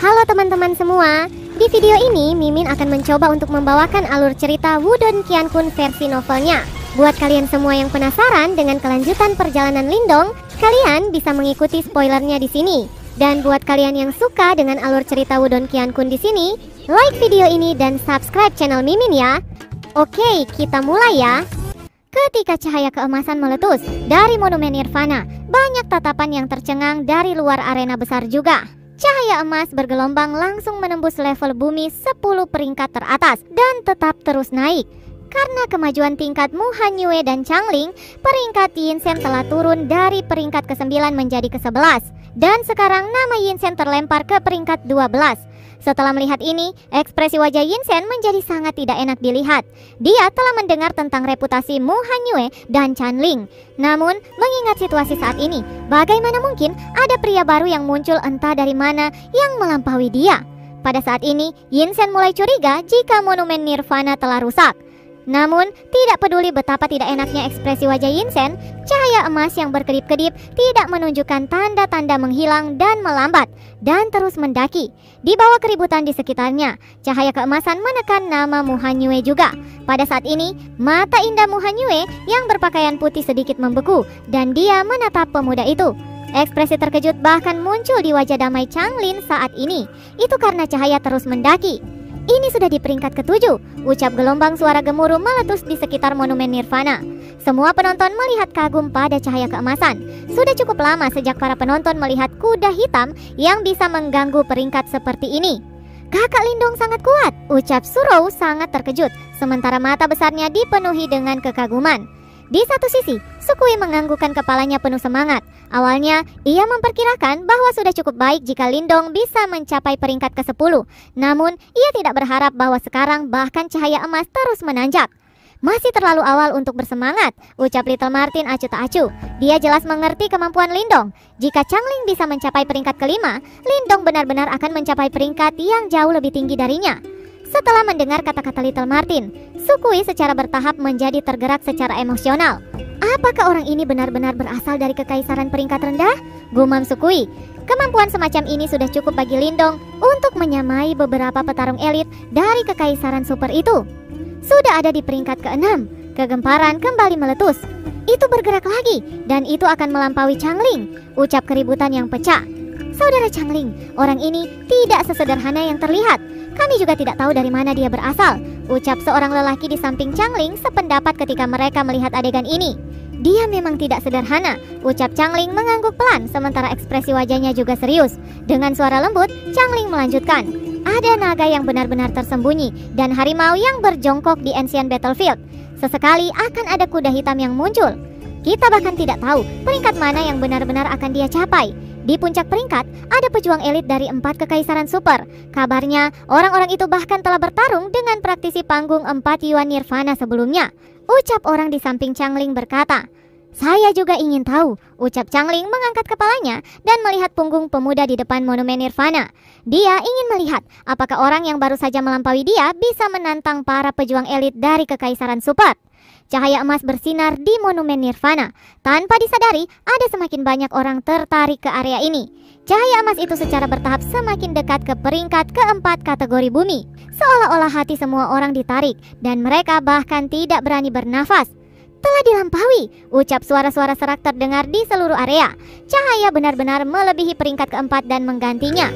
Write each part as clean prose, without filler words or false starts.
Halo teman-teman semua, di video ini Mimin akan mencoba untuk membawakan alur cerita Wudong Qiankun versi novelnya. Buat kalian semua yang penasaran dengan kelanjutan perjalanan Lindong, kalian bisa mengikuti spoilernya di sini. Dan buat kalian yang suka dengan alur cerita Wudong Qiankun di sini, like video ini dan subscribe channel Mimin ya. Oke, kita mulai ya. Ketika cahaya keemasan meletus dari monumen Nirvana, banyak tatapan yang tercengang dari luar arena besar juga. Cahaya emas bergelombang langsung menembus level bumi 10 peringkat teratas dan tetap terus naik. Karena kemajuan tingkat Mu Hanyue dan Changling, peringkat Yinsen telah turun dari peringkat ke-9 menjadi ke-11. Dan sekarang nama Yinsen terlempar ke peringkat 12. Setelah melihat ini, ekspresi wajah Yinsen menjadi sangat tidak enak dilihat. Dia telah mendengar tentang reputasi Mu Hanyue dan Changling. Namun, mengingat situasi saat ini, bagaimana mungkin ada pria baru yang muncul entah dari mana yang melampaui dia? Pada saat ini, Yinsen mulai curiga jika monumen Nirvana telah rusak. Namun, tidak peduli betapa tidak enaknya ekspresi wajah Yinsen, cahaya emas yang berkedip-kedip tidak menunjukkan tanda-tanda menghilang dan melambat, dan terus mendaki. Di bawah keributan di sekitarnya, cahaya keemasan menekan nama Mu Hanyue juga. Pada saat ini, mata indah Mu Hanyue yang berpakaian putih sedikit membeku, dan dia menatap pemuda itu. Ekspresi terkejut bahkan muncul di wajah damai Changling saat ini. Itu karena cahaya terus mendaki. Ini sudah di peringkat ke-7, ucap gelombang suara gemuruh meletus di sekitar monumen Nirvana. Semua penonton melihat kagum pada cahaya keemasan. Sudah cukup lama sejak para penonton melihat kuda hitam yang bisa mengganggu peringkat seperti ini. Kakak Lindong sangat kuat, ucap Surou sangat terkejut, sementara mata besarnya dipenuhi dengan kekaguman. Di satu sisi, Sukui menganggukkan kepalanya penuh semangat. Awalnya, ia memperkirakan bahwa sudah cukup baik jika Lindong bisa mencapai peringkat ke-10. Namun, ia tidak berharap bahwa sekarang bahkan cahaya emas terus menanjak. Masih terlalu awal untuk bersemangat, ucap Little Martin acuh tak acuh. Dia jelas mengerti kemampuan Lindong. Jika Changling bisa mencapai peringkat ke-5, Lindong benar-benar akan mencapai peringkat yang jauh lebih tinggi darinya. Setelah mendengar kata-kata Little Martin, Sukui secara bertahap menjadi tergerak secara emosional. Apakah orang ini benar-benar berasal dari kekaisaran peringkat rendah? Gumam Sukui. Kemampuan semacam ini sudah cukup bagi Lindong untuk menyamai beberapa petarung elit dari kekaisaran super itu. Sudah ada di peringkat ke-6, kegemparan kembali meletus. Itu bergerak lagi, dan itu akan melampaui Changling, ucap keributan yang pecah. Saudara Changling, orang ini tidak sesederhana yang terlihat. Kami juga tidak tahu dari mana dia berasal, ucap seorang lelaki di samping Changling sependapat ketika mereka melihat adegan ini. Dia memang tidak sederhana, ucap Changling mengangguk pelan sementara ekspresi wajahnya juga serius. Dengan suara lembut, Changling melanjutkan. Ada naga yang benar-benar tersembunyi dan harimau yang berjongkok di Ancient Battlefield. Sesekali akan ada kuda hitam yang muncul. Kita bahkan tidak tahu peringkat mana yang benar-benar akan dia capai. Di puncak peringkat, ada pejuang elit dari 4 kekaisaran super. Kabarnya, orang-orang itu bahkan telah bertarung dengan praktisi panggung 4 Yuan Nirvana sebelumnya. Ucap orang di samping Changling berkata. Saya juga ingin tahu, ucap Changling mengangkat kepalanya dan melihat punggung pemuda di depan monumen Nirvana. Dia ingin melihat apakah orang yang baru saja melampaui dia bisa menantang para pejuang elit dari kekaisaran super. Cahaya emas bersinar di monumen Nirvana. Tanpa disadari, ada semakin banyak orang tertarik ke area ini. Cahaya emas itu secara bertahap semakin dekat ke peringkat ke-4 kategori bumi. Seolah-olah hati semua orang ditarik, dan mereka bahkan tidak berani bernafas. Telah dilampaui, ucap suara-suara serak terdengar di seluruh area. Cahaya benar-benar melebihi peringkat ke-4 dan menggantinya.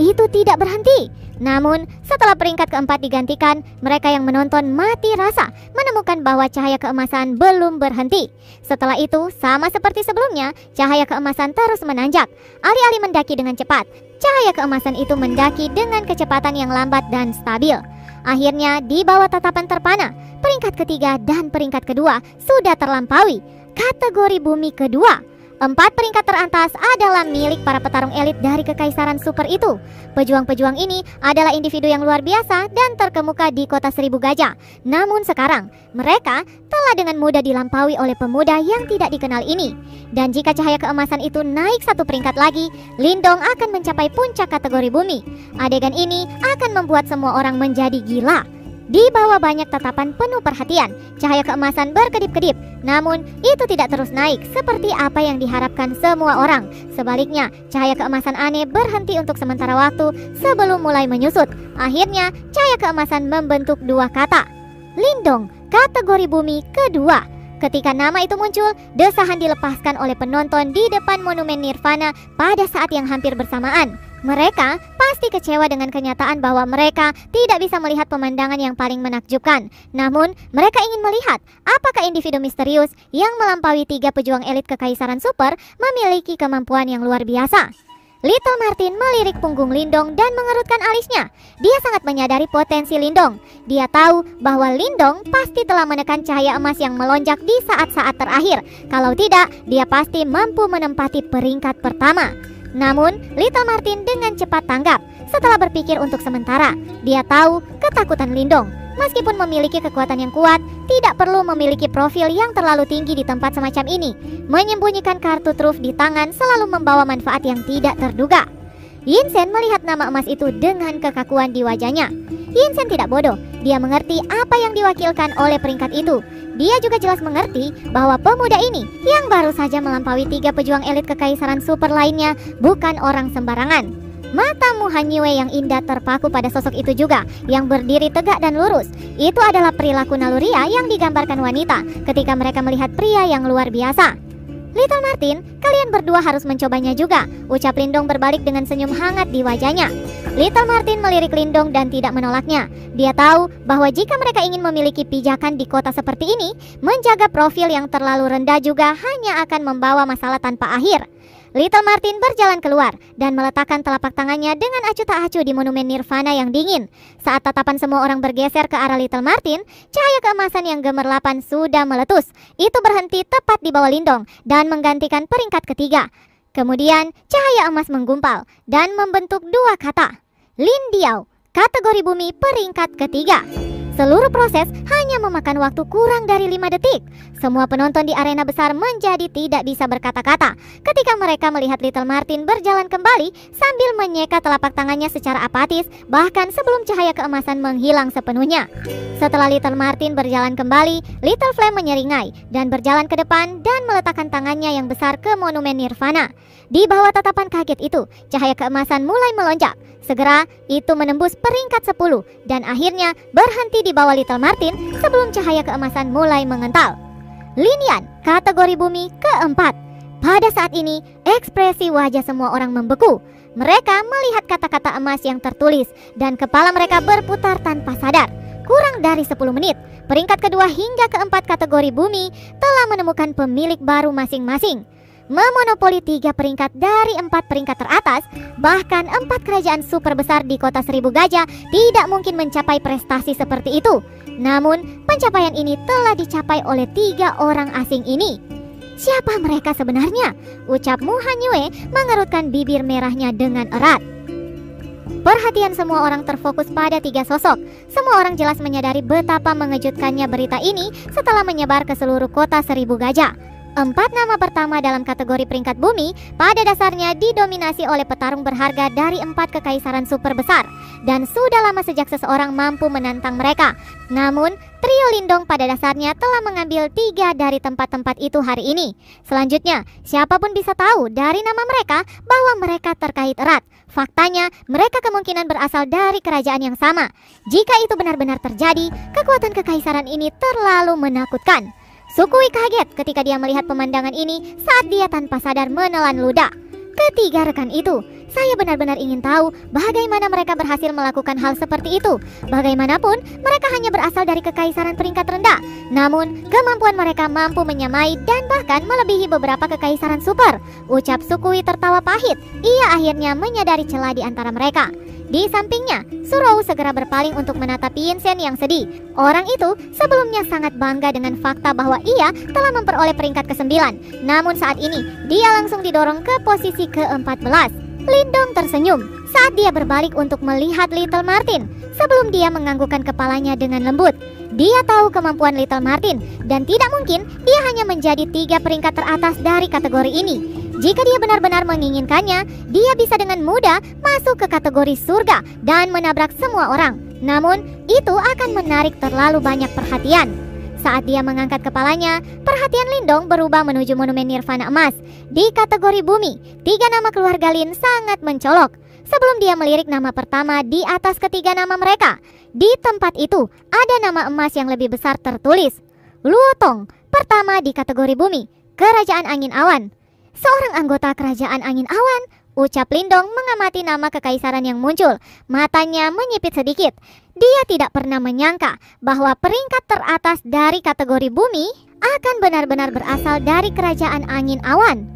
Itu tidak berhenti. Namun, setelah peringkat ke-4 digantikan, mereka yang menonton mati rasa menemukan bahwa cahaya keemasan belum berhenti. Setelah itu, sama seperti sebelumnya, cahaya keemasan terus menanjak. Alih-alih mendaki dengan cepat, cahaya keemasan itu mendaki dengan kecepatan yang lambat dan stabil. Akhirnya, di bawah tatapan terpana, peringkat ketiga dan peringkat kedua sudah terlampaui. Kategori bumi kedua. 4 peringkat teratas adalah milik para petarung elit dari kekaisaran super itu. Pejuang-pejuang ini adalah individu yang luar biasa dan terkemuka di kota 1000 gajah. Namun sekarang, mereka telah dengan mudah dilampaui oleh pemuda yang tidak dikenal ini. Dan jika cahaya keemasan itu naik 1 peringkat lagi, Lindong akan mencapai puncak kategori bumi. Adegan ini akan membuat semua orang menjadi gila. Di bawah banyak tatapan penuh perhatian, cahaya keemasan berkedip-kedip. Namun, itu tidak terus naik seperti apa yang diharapkan semua orang. Sebaliknya, cahaya keemasan aneh berhenti untuk sementara waktu sebelum mulai menyusut. Akhirnya, cahaya keemasan membentuk dua kata. Lindong, kategori bumi kedua. Ketika nama itu muncul, desahan dilepaskan oleh penonton di depan monumen Nirvana pada saat yang hampir bersamaan. Mereka pasti kecewa dengan kenyataan bahwa mereka tidak bisa melihat pemandangan yang paling menakjubkan. Namun, mereka ingin melihat apakah individu misterius yang melampaui 3 pejuang elit kekaisaran super memiliki kemampuan yang luar biasa. Little Martin melirik punggung Lindong dan mengerutkan alisnya. Dia sangat menyadari potensi Lindong. Dia tahu bahwa Lindong pasti telah menekan cahaya emas yang melonjak di saat-saat terakhir. Kalau tidak, dia pasti mampu menempati peringkat pertama. Namun, Little Martin dengan cepat tanggap. Setelah berpikir untuk sementara, dia tahu ketakutan Lindong. Meskipun memiliki kekuatan yang kuat, tidak perlu memiliki profil yang terlalu tinggi di tempat semacam ini. Menyembunyikan kartu truf di tangan selalu membawa manfaat yang tidak terduga. Yinsen melihat nama emas itu dengan kekakuan di wajahnya. Yinsen tidak bodoh, dia mengerti apa yang diwakilkan oleh peringkat itu. Dia juga jelas mengerti bahwa pemuda ini yang baru saja melampaui 3 pejuang elit kekaisaran super lainnya bukan orang sembarangan. Mata Mu Hanyiwe yang indah terpaku pada sosok itu juga, yang berdiri tegak dan lurus. Itu adalah perilaku naluriah yang digambarkan wanita ketika mereka melihat pria yang luar biasa. Little Martin, kalian berdua harus mencobanya juga, ucap Lindong berbalik dengan senyum hangat di wajahnya. Little Martin melirik Lindong dan tidak menolaknya. Dia tahu bahwa jika mereka ingin memiliki pijakan di kota seperti ini, menjaga profil yang terlalu rendah juga hanya akan membawa masalah tanpa akhir. Little Martin berjalan keluar dan meletakkan telapak tangannya dengan acuh tak acuh di monumen Nirvana yang dingin. Saat tatapan semua orang bergeser ke arah Little Martin, cahaya keemasan yang gemerlapan sudah meletus. Itu berhenti tepat di bawah Lindong dan menggantikan peringkat ketiga. Kemudian cahaya emas menggumpal dan membentuk dua kata. Lin Diao, kategori bumi peringkat ketiga. Seluruh proses hanya memakan waktu kurang dari 5 detik. Semua penonton di arena besar menjadi tidak bisa berkata-kata ketika mereka melihat Little Martin berjalan kembali sambil menyeka telapak tangannya secara apatis, bahkan sebelum cahaya keemasan menghilang sepenuhnya. Setelah Little Martin berjalan kembali, Little Flame menyeringai dan berjalan ke depan dan meletakkan tangannya yang besar ke monumen Nirvana. Di bawah tatapan kaget itu, cahaya keemasan mulai melonjak. Segera itu menembus peringkat 10 dan akhirnya berhenti di bawah Little Martin sebelum cahaya keemasan mulai mengental. Linian, kategori bumi keempat. Pada saat ini, ekspresi wajah semua orang membeku. Mereka melihat kata-kata emas yang tertulis dan kepala mereka berputar tanpa sadar. Kurang dari 10 menit, peringkat kedua hingga keempat kategori bumi telah menemukan pemilik baru masing-masing. Memonopoli 3 peringkat dari 4 peringkat teratas, bahkan 4 kerajaan super besar di kota 1000 gajah tidak mungkin mencapai prestasi seperti itu. Namun, pencapaian ini telah dicapai oleh 3 orang asing ini. Siapa mereka sebenarnya? Ucap Mu Hanyiwe mengerutkan bibir merahnya dengan erat. Perhatian semua orang terfokus pada 3 sosok. Semua orang jelas menyadari betapa mengejutkannya berita ini setelah menyebar ke seluruh kota 1000 gajah. 4 nama pertama dalam kategori peringkat bumi pada dasarnya didominasi oleh petarung berharga dari 4 kekaisaran super besar, dan sudah lama sejak seseorang mampu menantang mereka. Namun, trio Lindong pada dasarnya telah mengambil 3 dari tempat-tempat itu hari ini. Selanjutnya, siapapun bisa tahu dari nama mereka bahwa mereka terkait erat. Faktanya, mereka kemungkinan berasal dari kerajaan yang sama. Jika itu benar-benar terjadi, kekuatan kekaisaran ini terlalu menakutkan. Sukui kaget ketika dia melihat pemandangan ini saat dia tanpa sadar menelan ludah. Ketiga rekan itu, saya benar-benar ingin tahu bagaimana mereka berhasil melakukan hal seperti itu. Bagaimanapun, mereka hanya berasal dari kekaisaran peringkat rendah. Namun, kemampuan mereka mampu menyamai dan bahkan melebihi beberapa kekaisaran super. Ucap Sukui tertawa pahit. Ia akhirnya menyadari celah di antara mereka. Di sampingnya, Surou segera berpaling untuk menatap Yinsen yang sedih. Orang itu sebelumnya sangat bangga dengan fakta bahwa ia telah memperoleh peringkat ke-9. Namun saat ini, dia langsung didorong ke posisi ke-14. Lindong tersenyum saat dia berbalik untuk melihat Little Martin sebelum dia menganggukkan kepalanya dengan lembut. Dia tahu kemampuan Little Martin dan tidak mungkin dia hanya menjadi 3 peringkat teratas dari kategori ini. Jika dia benar-benar menginginkannya, dia bisa dengan mudah masuk ke kategori surga dan menabrak semua orang. Namun, itu akan menarik terlalu banyak perhatian. Saat dia mengangkat kepalanya, perhatian Lindong berubah menuju monumen Nirvana emas. Di kategori bumi, 3 nama keluarga Lin sangat mencolok. Sebelum dia melirik nama pertama di atas ketiga nama mereka, di tempat itu ada nama emas yang lebih besar tertulis Luotong, pertama di kategori bumi, Kerajaan Angin Awan. Seorang anggota Kerajaan Angin Awan, ucap Lindong mengamati nama kekaisaran yang muncul. Matanya menyipit sedikit. Dia tidak pernah menyangka bahwa peringkat teratas dari kategori bumi akan benar-benar berasal dari Kerajaan Angin Awan.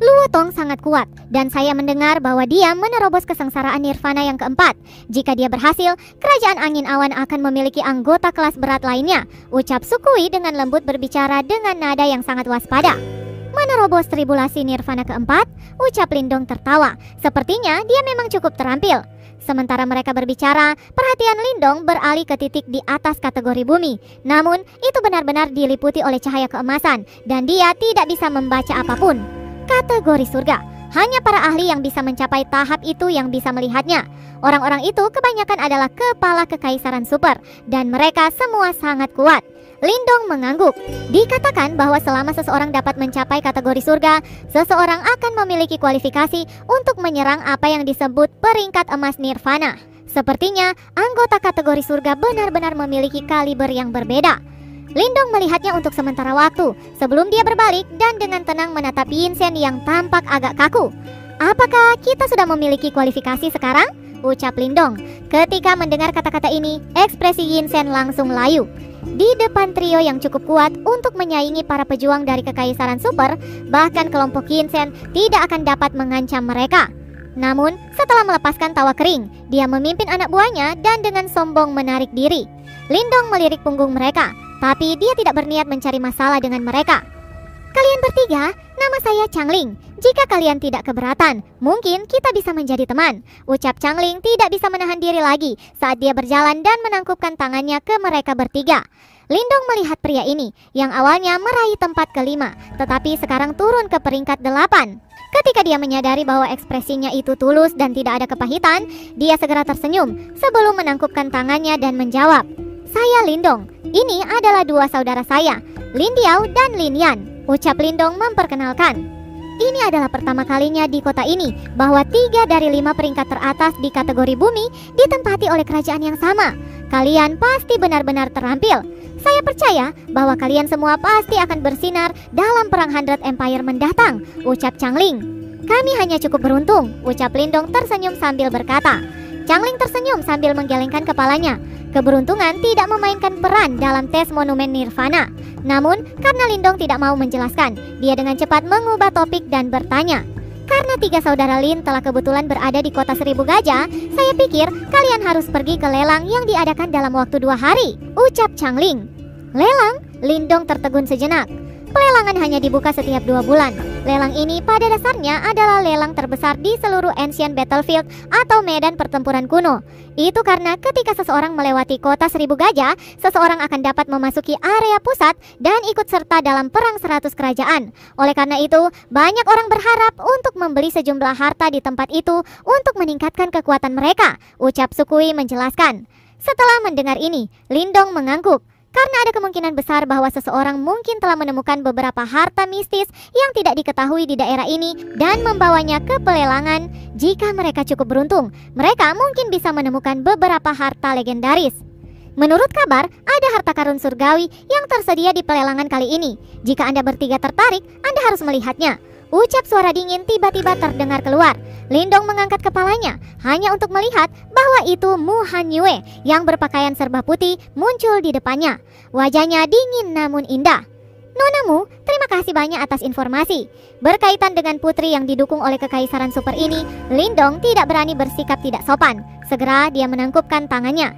Luotong sangat kuat, dan saya mendengar bahwa dia menerobos kesengsaraan Nirvana yang keempat. Jika dia berhasil, Kerajaan Angin Awan akan memiliki anggota kelas berat lainnya, ucap Sukui dengan lembut berbicara dengan nada yang sangat waspada. Menerobos tribulasi Nirvana keempat, ucap Lindong tertawa. Sepertinya dia memang cukup terampil. Sementara mereka berbicara, perhatian Lindong beralih ke titik di atas kategori bumi. Namun, itu benar-benar diliputi oleh cahaya keemasan, dan dia tidak bisa membaca apapun. Kategori surga, hanya para ahli yang bisa mencapai tahap itu yang bisa melihatnya. Orang-orang itu kebanyakan adalah kepala kekaisaran super, dan mereka semua sangat kuat. Lindong mengangguk. Dikatakan bahwa selama seseorang dapat mencapai kategori surga, seseorang akan memiliki kualifikasi untuk menyerang apa yang disebut peringkat emas Nirvana. Sepertinya anggota kategori surga benar-benar memiliki kaliber yang berbeda. Lindong melihatnya untuk sementara waktu sebelum dia berbalik dan dengan tenang menatap Yinsen yang tampak agak kaku. Apakah kita sudah memiliki kualifikasi sekarang? Ucap Lindong. Ketika mendengar kata-kata ini, ekspresi Yinsen langsung layu. Di depan trio yang cukup kuat untuk menyaingi para pejuang dari kekaisaran super, bahkan kelompok Yinsen tidak akan dapat mengancam mereka. Namun, setelah melepaskan tawa kering, dia memimpin anak buahnya dan dengan sombong menarik diri. Lindong melirik punggung mereka, tapi dia tidak berniat mencari masalah dengan mereka. Kalian bertiga, nama saya Changling. Jika kalian tidak keberatan, mungkin kita bisa menjadi teman. Ucap Changling tidak bisa menahan diri lagi saat dia berjalan dan menangkupkan tangannya ke mereka bertiga. Lindong melihat pria ini yang awalnya meraih tempat kelima, tetapi sekarang turun ke peringkat 8. Ketika dia menyadari bahwa ekspresinya itu tulus dan tidak ada kepahitan, dia segera tersenyum sebelum menangkupkan tangannya dan menjawab, "Saya Lindong. Ini adalah 2 saudara saya, Lin Diao dan Lin Yan." Ucap Lindong memperkenalkan. Ini adalah pertama kalinya di kota ini bahwa 3 dari 5 peringkat teratas di kategori bumi ditempati oleh kerajaan yang sama. Kalian pasti benar-benar terampil. Saya percaya bahwa kalian semua pasti akan bersinar dalam perang 100 Empire mendatang, ucap Changling. Kami hanya cukup beruntung, ucap Lindong tersenyum sambil berkata. Changling tersenyum sambil menggelengkan kepalanya. Keberuntungan tidak memainkan peran dalam tes monumen Nirvana. Namun, karena Lindong tidak mau menjelaskan, dia dengan cepat mengubah topik dan bertanya, "Karena 3 saudara Lin telah kebetulan berada di kota 1000 gajah, saya pikir kalian harus pergi ke lelang yang diadakan dalam waktu 2 hari, ucap Changling. Lelang? Lindong tertegun sejenak. Pelelangan hanya dibuka setiap 2 bulan. Lelang ini pada dasarnya adalah lelang terbesar di seluruh Ancient Battlefield atau medan pertempuran kuno. Itu karena ketika seseorang melewati kota 1000 gajah, seseorang akan dapat memasuki area pusat dan ikut serta dalam perang 100 kerajaan. Oleh karena itu, banyak orang berharap untuk membeli sejumlah harta di tempat itu untuk meningkatkan kekuatan mereka, ucap Sukui menjelaskan. Setelah mendengar ini, Lindong mengangguk. Karena ada kemungkinan besar bahwa seseorang mungkin telah menemukan beberapa harta mistis yang tidak diketahui di daerah ini dan membawanya ke pelelangan. Jika mereka cukup beruntung, mereka mungkin bisa menemukan beberapa harta legendaris. Menurut kabar, ada harta karun surgawi yang tersedia di pelelangan kali ini. Jika Anda bertiga tertarik, Anda harus melihatnya. Ucap suara dingin tiba-tiba terdengar keluar. Lindong mengangkat kepalanya hanya untuk melihat bahwa itu Mu Han Yue yang berpakaian serba putih muncul di depannya. Wajahnya dingin namun indah. "Nona Mu, terima kasih banyak atas informasi." Berkaitan dengan putri yang didukung oleh kekaisaran super ini, Lindong tidak berani bersikap tidak sopan. Segera dia menangkupkan tangannya.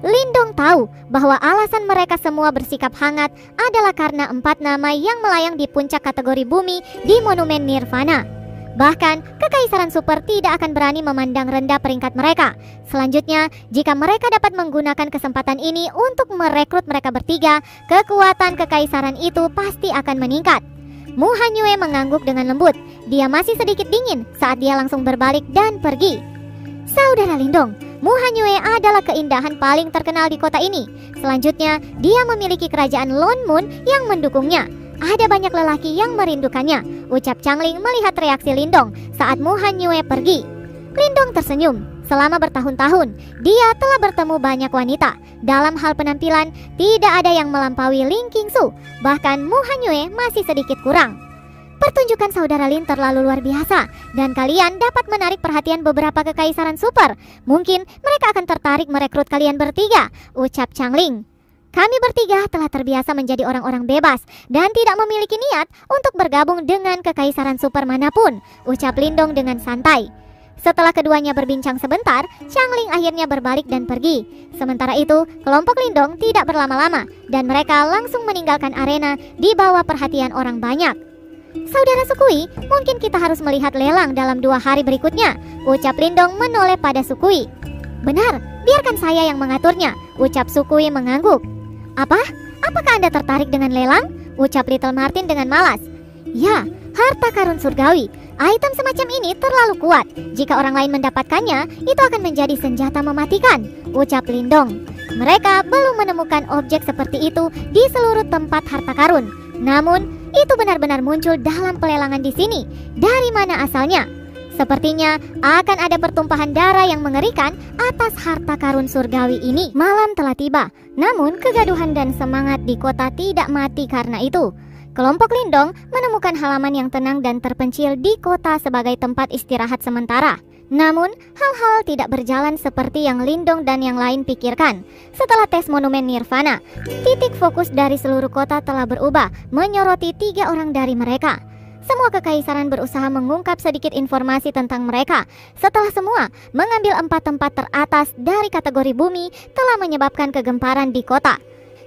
Lindong tahu bahwa alasan mereka semua bersikap hangat adalah karena 4 nama yang melayang di puncak kategori bumi di monumen Nirvana. Bahkan, kekaisaran super tidak akan berani memandang rendah peringkat mereka. Selanjutnya, jika mereka dapat menggunakan kesempatan ini untuk merekrut mereka bertiga, kekuatan kekaisaran itu pasti akan meningkat. Mu Han Yue mengangguk dengan lembut. Dia masih sedikit dingin saat dia langsung berbalik dan pergi. "Saudara Lindong, Mu Hanyue adalah keindahan paling terkenal di kota ini. Selanjutnya, dia memiliki kerajaan Lone Moon yang mendukungnya. Ada banyak lelaki yang merindukannya, ucap Changling melihat reaksi Lindong saat Mu Hanyue pergi. Lindong tersenyum. Selama bertahun-tahun, dia telah bertemu banyak wanita. Dalam hal penampilan, tidak ada yang melampaui Ling Qingsu. Bahkan Mu Hanyue masih sedikit kurang. Pertunjukan saudara Lin terlalu luar biasa, dan kalian dapat menarik perhatian beberapa kekaisaran super. Mungkin mereka akan tertarik merekrut kalian bertiga, ucap Changling. Kami bertiga telah terbiasa menjadi orang-orang bebas dan tidak memiliki niat untuk bergabung dengan kekaisaran super manapun, ucap Lindong dengan santai. Setelah keduanya berbincang sebentar, Changling akhirnya berbalik dan pergi. Sementara itu, kelompok Lindong tidak berlama-lama dan mereka langsung meninggalkan arena di bawah perhatian orang banyak. Saudara Sukui, mungkin kita harus melihat lelang dalam 2 hari berikutnya, ucap Lindong menoleh pada Sukui. Benar, biarkan saya yang mengaturnya, ucap Sukui mengangguk. Apa? Apakah Anda tertarik dengan lelang? Ucap Little Martin dengan malas. Ya, harta karun surgawi. Item semacam ini terlalu kuat. Jika orang lain mendapatkannya, itu akan menjadi senjata mematikan, ucap Lindong. Mereka belum menemukan objek seperti itu di seluruh tempat harta karun. Namun, itu benar-benar muncul dalam pelelangan di sini. Dari mana asalnya? Sepertinya akan ada pertumpahan darah yang mengerikan atas harta karun surgawi ini. Malam telah tiba, namun kegaduhan dan semangat di kota tidak mati karena itu. Kelompok Lindong menemukan halaman yang tenang dan terpencil di kota sebagai tempat istirahat sementara. Namun, hal-hal tidak berjalan seperti yang Lindong dan yang lain pikirkan. Setelah tes monumen Nirvana, titik fokus dari seluruh kota telah berubah, menyoroti 3 orang dari mereka. Semua kekaisaran berusaha mengungkap sedikit informasi tentang mereka. Setelah semua mengambil 4 tempat teratas dari kategori bumi telah menyebabkan kegemparan di kota.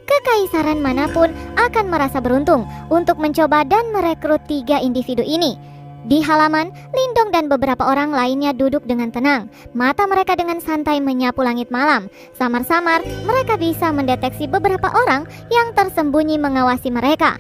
Kekaisaran manapun akan merasa beruntung untuk mencoba dan merekrut 3 individu ini. Di halaman, Lindong dan beberapa orang lainnya duduk dengan tenang. Mata mereka dengan santai menyapu langit malam. Samar-samar, mereka bisa mendeteksi beberapa orang yang tersembunyi mengawasi mereka.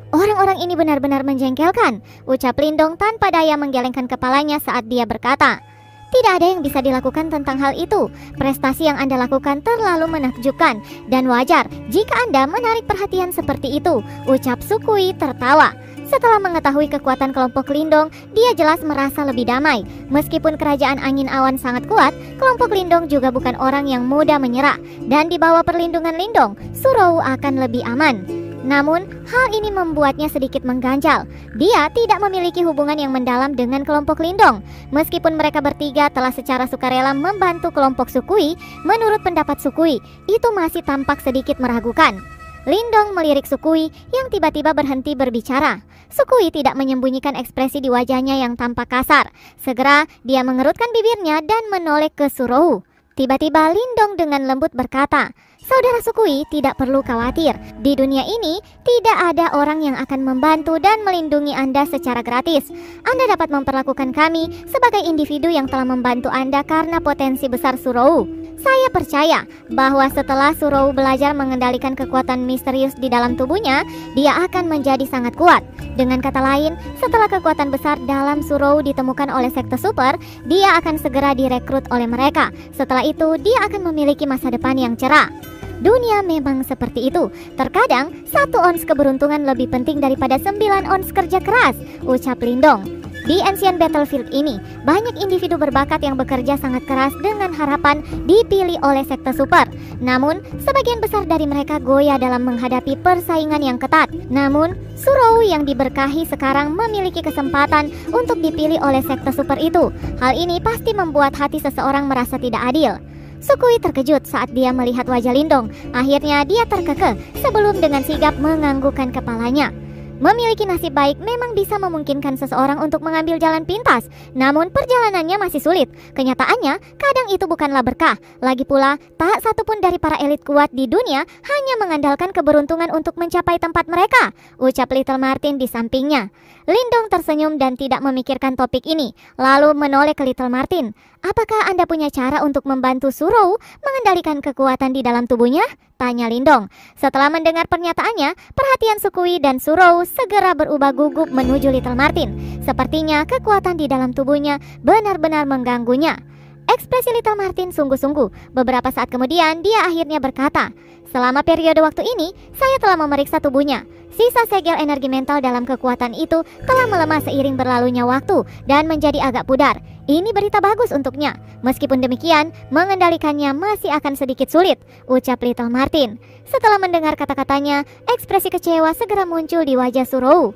Orang-orang ini benar-benar menjengkelkan, ucap Lindong tanpa daya menggelengkan kepalanya saat dia berkata. Tidak ada yang bisa dilakukan tentang hal itu. Prestasi yang Anda lakukan terlalu menakjubkan dan wajar jika Anda menarik perhatian seperti itu, ucap Sukui tertawa. Setelah mengetahui kekuatan kelompok Lindong, dia jelas merasa lebih damai. Meskipun kerajaan angin awan sangat kuat, kelompok Lindong juga bukan orang yang mudah menyerah. Dan di bawah perlindungan Lindong, Surou akan lebih aman. Namun, hal ini membuatnya sedikit mengganjal. Dia tidak memiliki hubungan yang mendalam dengan kelompok Lindong. Meskipun mereka bertiga telah secara sukarela membantu kelompok Sukui, menurut pendapat Sukui, itu masih tampak sedikit meragukan. Lindong melirik Sukui yang tiba-tiba berhenti berbicara. Sukui tidak menyembunyikan ekspresi di wajahnya yang tampak kasar. Segera, dia mengerutkan bibirnya dan menoleh ke Surou. Tiba-tiba Lindong dengan lembut berkata, Saudara Sukui tidak perlu khawatir. Di dunia ini tidak ada orang yang akan membantu dan melindungi Anda secara gratis. Anda dapat memperlakukan kami sebagai individu yang telah membantu Anda karena potensi besar Surou. Saya percaya bahwa setelah Surou belajar mengendalikan kekuatan misterius di dalam tubuhnya, dia akan menjadi sangat kuat. Dengan kata lain, setelah kekuatan besar dalam Surou ditemukan oleh sekte super, dia akan segera direkrut oleh mereka. Setelah itu, dia akan memiliki masa depan yang cerah. Dunia memang seperti itu. Terkadang 1 ons keberuntungan lebih penting daripada 9 ons kerja keras, ucap Lindong. Di Ancient Battlefield ini, banyak individu berbakat yang bekerja sangat keras dengan harapan dipilih oleh sekte super. Namun, sebagian besar dari mereka goyah dalam menghadapi persaingan yang ketat. Namun, Surou yang diberkahi sekarang memiliki kesempatan untuk dipilih oleh sekte super itu. Hal ini pasti membuat hati seseorang merasa tidak adil. Sukui terkejut saat dia melihat wajah Lindong. Akhirnya dia terkekeh sebelum dengan sigap menganggukkan kepalanya. Memiliki nasib baik memang bisa memungkinkan seseorang untuk mengambil jalan pintas. Namun perjalanannya masih sulit. Kenyataannya kadang itu bukanlah berkah. Lagi pula tak satupun dari para elit kuat di dunia hanya mengandalkan keberuntungan untuk mencapai tempat mereka, ucap Little Martin di sampingnya. Lindong tersenyum dan tidak memikirkan topik ini. Lalu menoleh ke Little Martin. Apakah Anda punya cara untuk membantu Surou mengendalikan kekuatan di dalam tubuhnya? Tanya Lindong. Setelah mendengar pernyataannya, perhatian Sukui dan Surou segera berubah gugup menuju Little Martin. Sepertinya kekuatan di dalam tubuhnya benar-benar mengganggunya. Ekspresi Little Martin sungguh-sungguh. Beberapa saat kemudian dia akhirnya berkata, "Selama periode waktu ini, saya telah memeriksa tubuhnya. Sisa segel energi mental dalam kekuatan itu telah melemah seiring berlalunya waktu dan menjadi agak pudar. Ini berita bagus untuknya. Meskipun demikian, mengendalikannya masih akan sedikit sulit," ucap Little Martin. Setelah mendengar kata-katanya, ekspresi kecewa segera muncul di wajah Surou.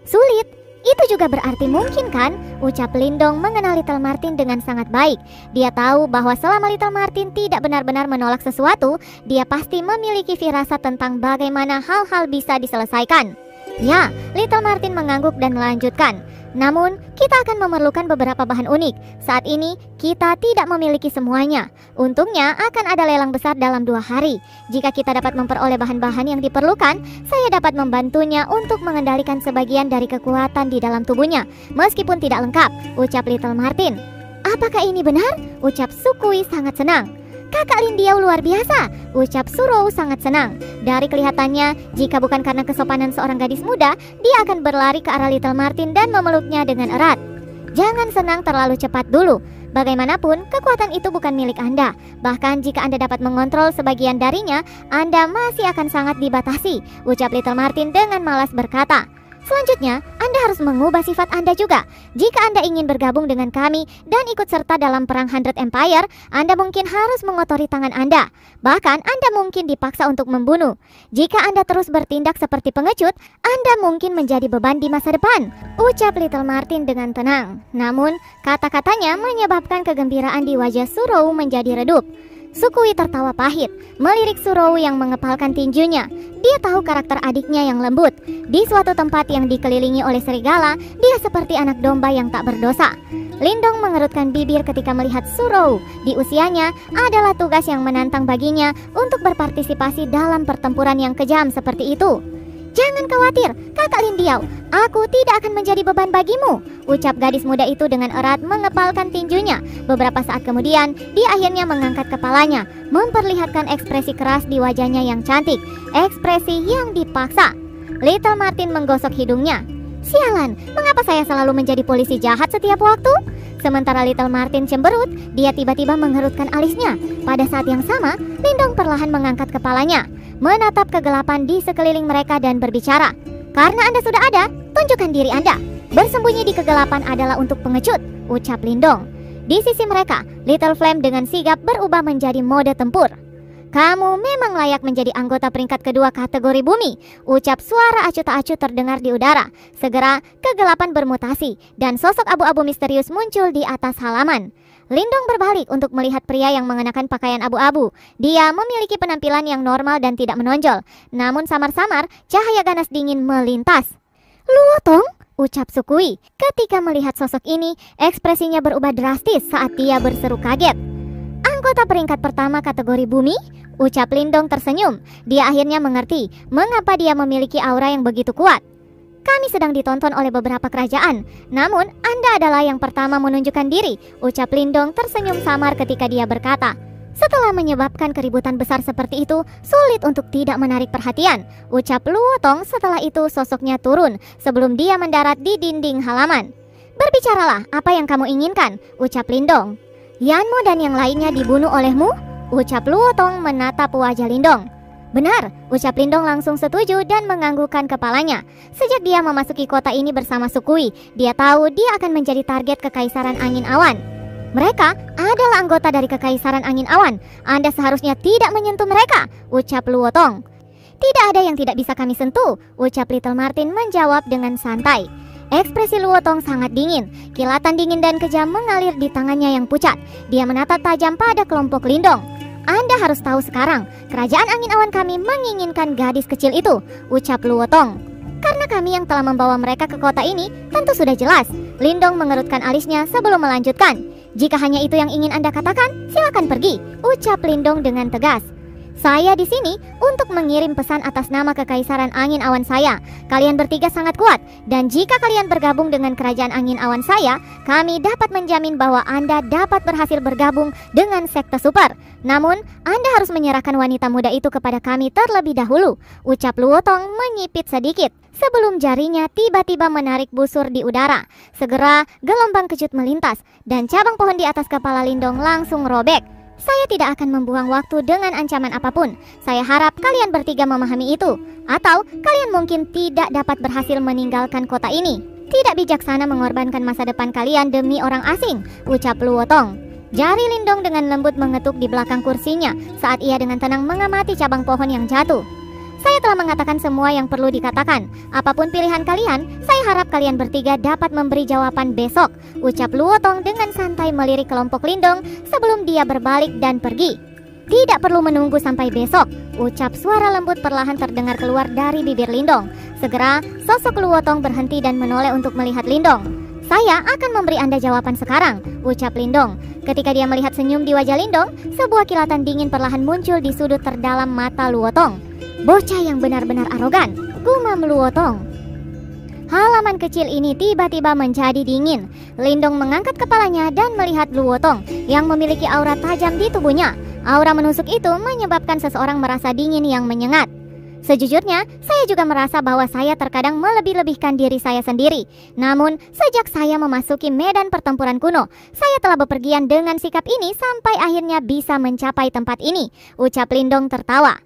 "Sulit? Itu juga berarti mungkin kan?" ucap Lindong mengenal Little Martin dengan sangat baik. Dia tahu bahwa selama Little Martin tidak benar-benar menolak sesuatu, dia pasti memiliki firasat tentang bagaimana hal-hal bisa diselesaikan. "Ya," Little Martin mengangguk dan melanjutkan. "Namun, kita akan memerlukan beberapa bahan unik. Saat ini, kita tidak memiliki semuanya. Untungnya, akan ada lelang besar dalam 2 hari. Jika kita dapat memperoleh bahan-bahan yang diperlukan, saya dapat membantunya untuk mengendalikan sebagian dari kekuatan di dalam tubuhnya, meskipun tidak lengkap," ucap Little Martin. "Apakah ini benar?" ucap Sukui sangat senang. "Kakak Lindiau luar biasa," ucap Surou sangat senang. Dari kelihatannya, jika bukan karena kesopanan seorang gadis muda, dia akan berlari ke arah Little Martin dan memeluknya dengan erat. "Jangan senang terlalu cepat dulu. Bagaimanapun, kekuatan itu bukan milik Anda. Bahkan jika Anda dapat mengontrol sebagian darinya, Anda masih akan sangat dibatasi," ucap Little Martin dengan malas berkata. "Selanjutnya, Anda harus mengubah sifat Anda juga. Jika Anda ingin bergabung dengan kami dan ikut serta dalam perang Hundred Empire, Anda mungkin harus mengotori tangan Anda. Bahkan Anda mungkin dipaksa untuk membunuh. Jika Anda terus bertindak seperti pengecut, Anda mungkin menjadi beban di masa depan," ucap Little Martin dengan tenang. Namun, kata-katanya menyebabkan kegembiraan di wajah Surou menjadi redup. Sukui tertawa pahit, melirik Surou yang mengepalkan tinjunya. Dia tahu karakter adiknya yang lembut. Di suatu tempat yang dikelilingi oleh serigala, dia seperti anak domba yang tak berdosa. Lindong mengerutkan bibir ketika melihat Surou. Di usianya, adalah tugas yang menantang baginya untuk berpartisipasi dalam pertempuran yang kejam seperti itu. "Jangan khawatir, Kakak Lindiau, aku tidak akan menjadi beban bagimu," ucap gadis muda itu dengan erat mengepalkan tinjunya. Beberapa saat kemudian, dia akhirnya mengangkat kepalanya, memperlihatkan ekspresi keras di wajahnya yang cantik, ekspresi yang dipaksa. Little Martin menggosok hidungnya. "Sialan, mengapa saya selalu menjadi polisi jahat setiap waktu?" Sementara Little Martin cemberut, dia tiba-tiba mengerutkan alisnya. Pada saat yang sama, Lindong perlahan mengangkat kepalanya, menatap kegelapan di sekeliling mereka dan berbicara. "Karena Anda sudah ada, tunjukkan diri Anda. Bersembunyi di kegelapan adalah untuk pengecut," ucap Lindong. Di sisi mereka, Little Flame dengan sigap berubah menjadi mode tempur. "Kamu memang layak menjadi anggota peringkat kedua kategori bumi," ucap suara acuh tak acuh terdengar di udara. Segera, kegelapan bermutasi dan sosok abu-abu misterius muncul di atas halaman. Lindong berbalik untuk melihat pria yang mengenakan pakaian abu-abu. Dia memiliki penampilan yang normal dan tidak menonjol. Namun samar-samar, cahaya ganas dingin melintas. "Luotong," ucap Sukui. Ketika melihat sosok ini, ekspresinya berubah drastis saat dia berseru kaget. "Anggota peringkat pertama kategori bumi?" ucap Lindong tersenyum. Dia akhirnya mengerti mengapa dia memiliki aura yang begitu kuat. "Kami sedang ditonton oleh beberapa kerajaan, namun Anda adalah yang pertama menunjukkan diri," ucap Lindong tersenyum samar ketika dia berkata. "Setelah menyebabkan keributan besar seperti itu, sulit untuk tidak menarik perhatian," ucap Luotong. Setelah itu sosoknya turun sebelum dia mendarat di dinding halaman. "Berbicaralah apa yang kamu inginkan," ucap Lindong. "Yanmo dan yang lainnya dibunuh olehmu?" ucap Luotong menatap wajah Lindong. "Benar," ucap Lindong langsung setuju dan menganggukkan kepalanya. Sejak dia memasuki kota ini bersama Sukui, dia tahu dia akan menjadi target Kekaisaran Angin Awan. "Mereka adalah anggota dari Kekaisaran Angin Awan. Anda seharusnya tidak menyentuh mereka," ucap Luotong. "Tidak ada yang tidak bisa kami sentuh," ucap Little Martin menjawab dengan santai. Ekspresi Luotong sangat dingin. Kilatan dingin dan kejam mengalir di tangannya yang pucat. Dia menatap tajam pada kelompok Lindong. "Anda harus tahu sekarang, kerajaan angin awan kami menginginkan gadis kecil itu," ucap Luotong. "Karena kami yang telah membawa mereka ke kota ini, tentu sudah jelas." Lindong mengerutkan alisnya sebelum melanjutkan. "Jika hanya itu yang ingin Anda katakan, silakan pergi," ucap Lindong dengan tegas. Saya di sini untuk mengirim pesan atas nama Kekaisaran Angin Awan saya. Kalian bertiga sangat kuat, dan jika kalian bergabung dengan Kerajaan Angin Awan saya, kami dapat menjamin bahwa Anda dapat berhasil bergabung dengan sekte super. Namun, Anda harus menyerahkan wanita muda itu kepada kami terlebih dahulu, ucap Luotong menyipit sedikit sebelum jarinya tiba-tiba menarik busur di udara. Segera, gelombang kejut melintas, dan cabang pohon di atas kepala Lindong langsung robek. Saya tidak akan membuang waktu dengan ancaman apapun. Saya harap kalian bertiga memahami itu. Atau kalian mungkin tidak dapat berhasil meninggalkan kota ini. Tidak bijaksana mengorbankan masa depan kalian demi orang asing, ucap Luotong. Jari Lindong dengan lembut mengetuk di belakang kursinya saat ia dengan tenang mengamati cabang pohon yang jatuh. Saya telah mengatakan semua yang perlu dikatakan. Apapun pilihan kalian, saya harap kalian bertiga dapat memberi jawaban besok, ucap Luotong dengan santai melirik kelompok Lindong sebelum dia berbalik dan pergi. Tidak perlu menunggu sampai besok, ucap suara lembut perlahan terdengar keluar dari bibir Lindong. Segera, sosok Luotong berhenti dan menoleh untuk melihat Lindong. Saya akan memberi Anda jawaban sekarang, ucap Lindong. Ketika dia melihat senyum di wajah Lindong, sebuah kilatan dingin perlahan muncul di sudut terdalam mata Luotong. Bocah yang benar-benar arogan, gumam Luotong. Halaman kecil ini tiba-tiba menjadi dingin. Lindong mengangkat kepalanya dan melihat Luotong yang memiliki aura tajam di tubuhnya. Aura menusuk itu menyebabkan seseorang merasa dingin yang menyengat. Sejujurnya, saya juga merasa bahwa saya terkadang melebih-lebihkan diri saya sendiri. Namun, sejak saya memasuki medan pertempuran kuno, saya telah bepergian dengan sikap ini sampai akhirnya bisa mencapai tempat ini, ucap Lindong tertawa.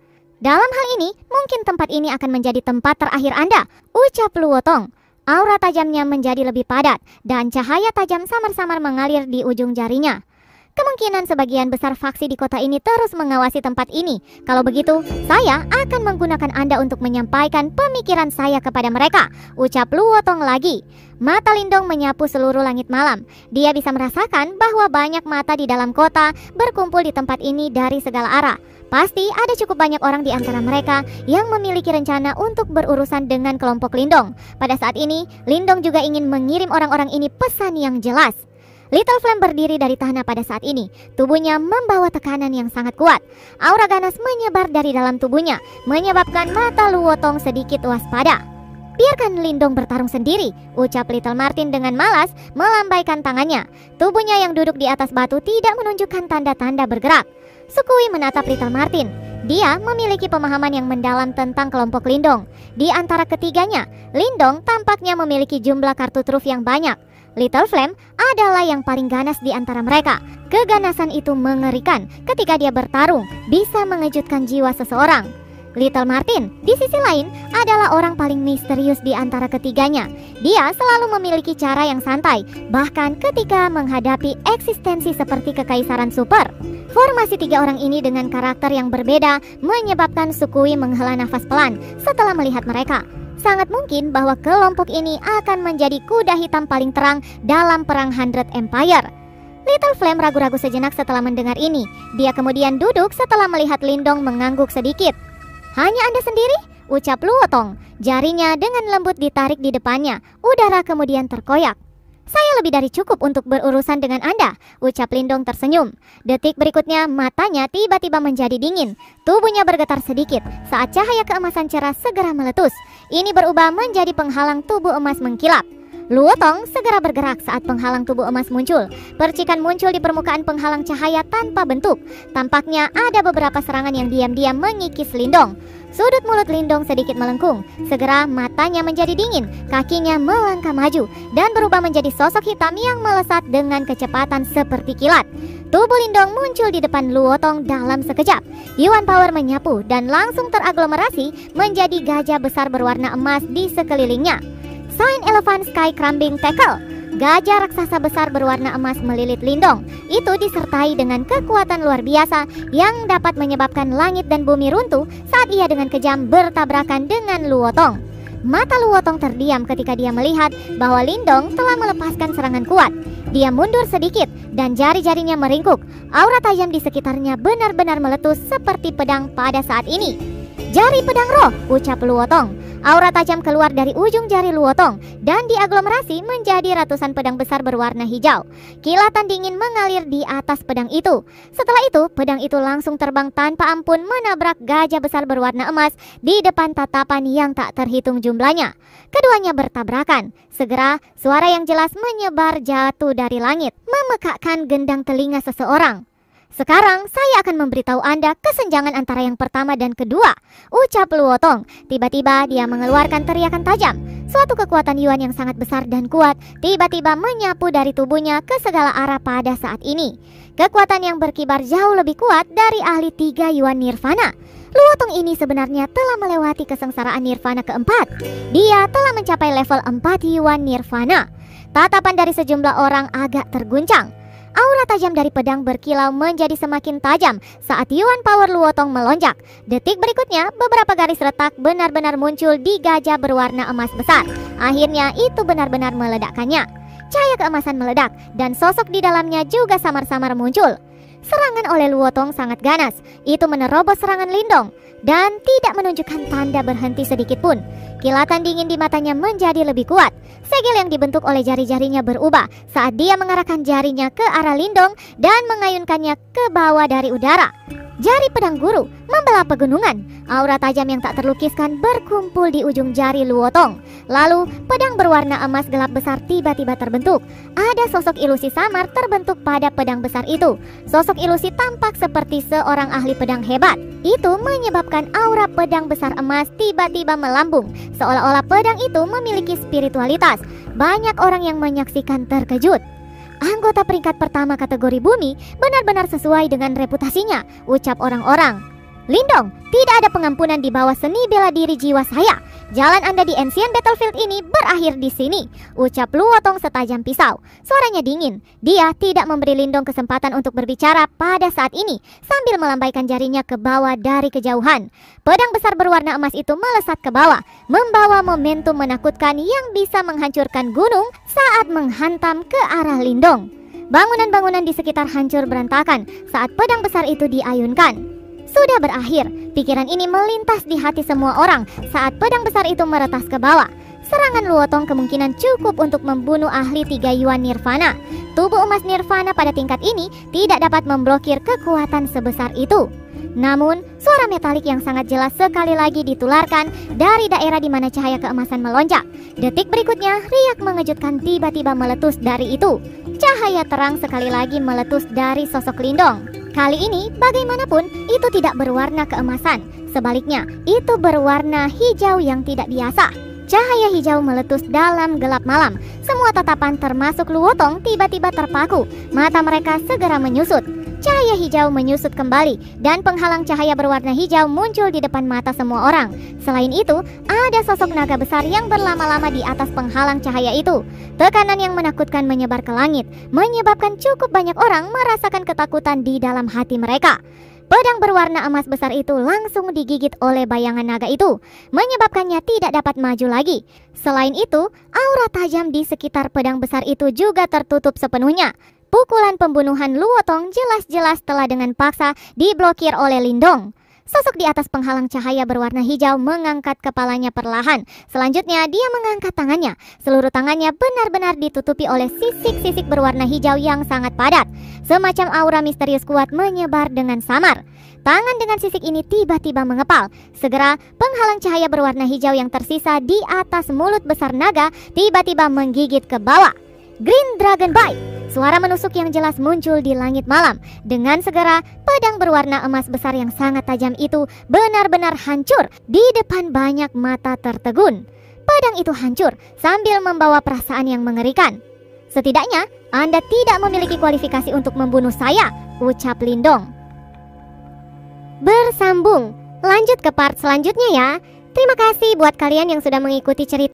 Dalam hal ini, mungkin tempat ini akan menjadi tempat terakhir Anda, ucap Luotong. Aura tajamnya menjadi lebih padat, dan cahaya tajam samar-samar mengalir di ujung jarinya. Kemungkinan sebagian besar faksi di kota ini terus mengawasi tempat ini. Kalau begitu, saya akan menggunakan Anda untuk menyampaikan pemikiran saya kepada mereka, ucap Luotong lagi. Mata Lindong menyapu seluruh langit malam. Dia bisa merasakan bahwa banyak mata di dalam kota berkumpul di tempat ini dari segala arah. Pasti ada cukup banyak orang di antara mereka yang memiliki rencana untuk berurusan dengan kelompok Lindong. Pada saat ini, Lindong juga ingin mengirim orang-orang ini pesan yang jelas. Little Flame berdiri dari tanah pada saat ini. Tubuhnya membawa tekanan yang sangat kuat. Aura ganas menyebar dari dalam tubuhnya, menyebabkan mata Luotong sedikit waspada. Biarkan Lindong bertarung sendiri, ucap Little Martin dengan malas melambaikan tangannya. Tubuhnya yang duduk di atas batu tidak menunjukkan tanda-tanda bergerak. Sukui menatap Little Martin. Dia memiliki pemahaman yang mendalam tentang kelompok Lindong. Di antara ketiganya, Lindong tampaknya memiliki jumlah kartu truf yang banyak. Little Flame adalah yang paling ganas di antara mereka. Keganasan itu mengerikan ketika dia bertarung, bisa mengejutkan jiwa seseorang. Little Martin, di sisi lain, adalah orang paling misterius di antara ketiganya. Dia selalu memiliki cara yang santai, bahkan ketika menghadapi eksistensi seperti Kekaisaran Super. Formasi tiga orang ini dengan karakter yang berbeda menyebabkan Sukui menghela nafas pelan setelah melihat mereka. Sangat mungkin bahwa kelompok ini akan menjadi kuda hitam paling terang dalam perang Hundred Empire. Little Flame ragu-ragu sejenak setelah mendengar ini. Dia kemudian duduk setelah melihat Lindong mengangguk sedikit. Hanya Anda sendiri? Ucap Luotong. Jarinya dengan lembut ditarik di depannya. Udara kemudian terkoyak. Saya lebih dari cukup untuk berurusan dengan Anda, ucap Lindong tersenyum. Detik berikutnya matanya tiba-tiba menjadi dingin. Tubuhnya bergetar sedikit saat cahaya keemasan cerah segera meletus. Ini berubah menjadi penghalang tubuh emas mengkilap. Luotong segera bergerak saat penghalang tubuh emas muncul. Percikan muncul di permukaan penghalang cahaya tanpa bentuk. Tampaknya ada beberapa serangan yang diam-diam mengikis Lindong. Sudut mulut Lindong sedikit melengkung. Segera matanya menjadi dingin. Kakinya melangkah maju dan berubah menjadi sosok hitam yang melesat dengan kecepatan seperti kilat. Tubuh Lindong muncul di depan Luotong dalam sekejap. Yuan Power menyapu dan langsung teraglomerasi menjadi gajah besar berwarna emas di sekelilingnya. Sign Elephant Sky Crumbing Tackle. Gajah raksasa besar berwarna emas melilit Lindong. Itu disertai dengan kekuatan luar biasa yang dapat menyebabkan langit dan bumi runtuh saat ia dengan kejam bertabrakan dengan Luotong. Mata Luotong terdiam ketika dia melihat bahwa Lindong telah melepaskan serangan kuat. Dia mundur sedikit dan jari-jarinya meringkuk. Aura tajam di sekitarnya benar-benar meletus seperti pedang pada saat ini. Jari pedang roh, ucap Luotong. Aura tajam keluar dari ujung jari Luotong dan diaglomerasi menjadi ratusan pedang besar berwarna hijau. Kilatan dingin mengalir di atas pedang itu. Setelah itu, pedang itu langsung terbang tanpa ampun menabrak gajah besar berwarna emas di depan tatapan yang tak terhitung jumlahnya. Keduanya bertabrakan. Segera, suara yang jelas menyebar jatuh dari langit, memekakkan gendang telinga seseorang. Sekarang saya akan memberitahu Anda kesenjangan antara yang pertama dan kedua, ucap Luotong. Tiba-tiba dia mengeluarkan teriakan tajam. Suatu kekuatan Yuan yang sangat besar dan kuat tiba-tiba menyapu dari tubuhnya ke segala arah pada saat ini. Kekuatan yang berkibar jauh lebih kuat dari ahli 3 Yuan Nirvana. Luotong ini sebenarnya telah melewati kesengsaraan Nirvana keempat. Dia telah mencapai level 4 Yuan Nirvana. Tatapan dari sejumlah orang agak terguncang. Aura tajam dari pedang berkilau menjadi semakin tajam saat Yuan Power Luotong melonjak. Detik berikutnya, beberapa garis retak benar-benar muncul di gajah berwarna emas besar. Akhirnya itu benar-benar meledakkannya. Cahaya keemasan meledak dan sosok di dalamnya juga samar-samar muncul. Serangan oleh Luotong sangat ganas. Itu menerobos serangan Lindong dan tidak menunjukkan tanda berhenti sedikit pun. Kilatan dingin di matanya menjadi lebih kuat. Segel yang dibentuk oleh jari-jarinya berubah saat dia mengarahkan jarinya ke arah Lindong dan mengayunkannya ke bawah dari udara. Jari pedang guru membelah pegunungan. Aura tajam yang tak terlukiskan berkumpul di ujung jari Luotong. Lalu pedang berwarna emas gelap besar tiba-tiba terbentuk. Ada sosok ilusi samar terbentuk pada pedang besar itu. Sosok ilusi tampak seperti seorang ahli pedang hebat. Itu menyebabkan aura pedang besar emas tiba-tiba melambung, seolah-olah pedang itu memiliki spiritualitas. Banyak orang yang menyaksikan terkejut. Anggota peringkat pertama kategori bumi benar-benar sesuai dengan reputasinya, ucap orang-orang. Lindong, tidak ada pengampunan di bawah seni bela diri jiwa saya. Jalan Anda di Ancient Battlefield ini berakhir di sini, ucap Luotong setajam pisau. Suaranya dingin. Dia tidak memberi Lindong kesempatan untuk berbicara pada saat ini sambil melambaikan jarinya ke bawah dari kejauhan. Pedang besar berwarna emas itu melesat ke bawah, membawa momentum menakutkan yang bisa menghancurkan gunung saat menghantam ke arah Lindong. Bangunan-bangunan di sekitar hancur berantakan saat pedang besar itu diayunkan. Sudah berakhir, pikiran ini melintas di hati semua orang saat pedang besar itu meretas ke bawah. Serangan Luotong kemungkinan cukup untuk membunuh ahli 3 Yuan Nirvana. Tubuh emas Nirvana pada tingkat ini tidak dapat memblokir kekuatan sebesar itu. Namun, suara metalik yang sangat jelas sekali lagi ditularkan dari daerah di mana cahaya keemasan melonjak. Detik berikutnya, riak mengejutkan tiba-tiba meletus dari itu. Cahaya terang sekali lagi meletus dari sosok Lindong. Kali ini, bagaimanapun, itu tidak berwarna keemasan. Sebaliknya, itu berwarna hijau yang tidak biasa. Cahaya hijau meletus dalam gelap malam. Semua tatapan termasuk Luotong tiba-tiba terpaku. Mata mereka segera menyusut. Cahaya hijau menyusut kembali dan penghalang cahaya berwarna hijau muncul di depan mata semua orang. Selain itu, ada sosok naga besar yang berlama-lama di atas penghalang cahaya itu. Tekanan yang menakutkan menyebar ke langit, menyebabkan cukup banyak orang merasakan ketakutan di dalam hati mereka. Pedang berwarna emas besar itu langsung digigit oleh bayangan naga itu, menyebabkannya tidak dapat maju lagi. Selain itu, aura tajam di sekitar pedang besar itu juga tertutup sepenuhnya. Pukulan pembunuhan Luotong jelas-jelas telah dengan paksa diblokir oleh Lindong. Sosok di atas penghalang cahaya berwarna hijau mengangkat kepalanya perlahan. Selanjutnya dia mengangkat tangannya. Seluruh tangannya benar-benar ditutupi oleh sisik-sisik berwarna hijau yang sangat padat. Semacam aura misterius kuat menyebar dengan samar. Tangan dengan sisik ini tiba-tiba mengepal. Segera penghalang cahaya berwarna hijau yang tersisa di atas mulut besar naga tiba-tiba menggigit ke bawah. Green Dragon Bite. Suara menusuk yang jelas muncul di langit malam. Dengan segera, pedang berwarna emas besar yang sangat tajam itu benar-benar hancur di depan banyak mata tertegun. Pedang itu hancur sambil membawa perasaan yang mengerikan. Setidaknya, Anda tidak memiliki kualifikasi untuk membunuh saya, ucap Lindong. Bersambung, lanjut ke part selanjutnya ya. Terima kasih buat kalian yang sudah mengikuti cerita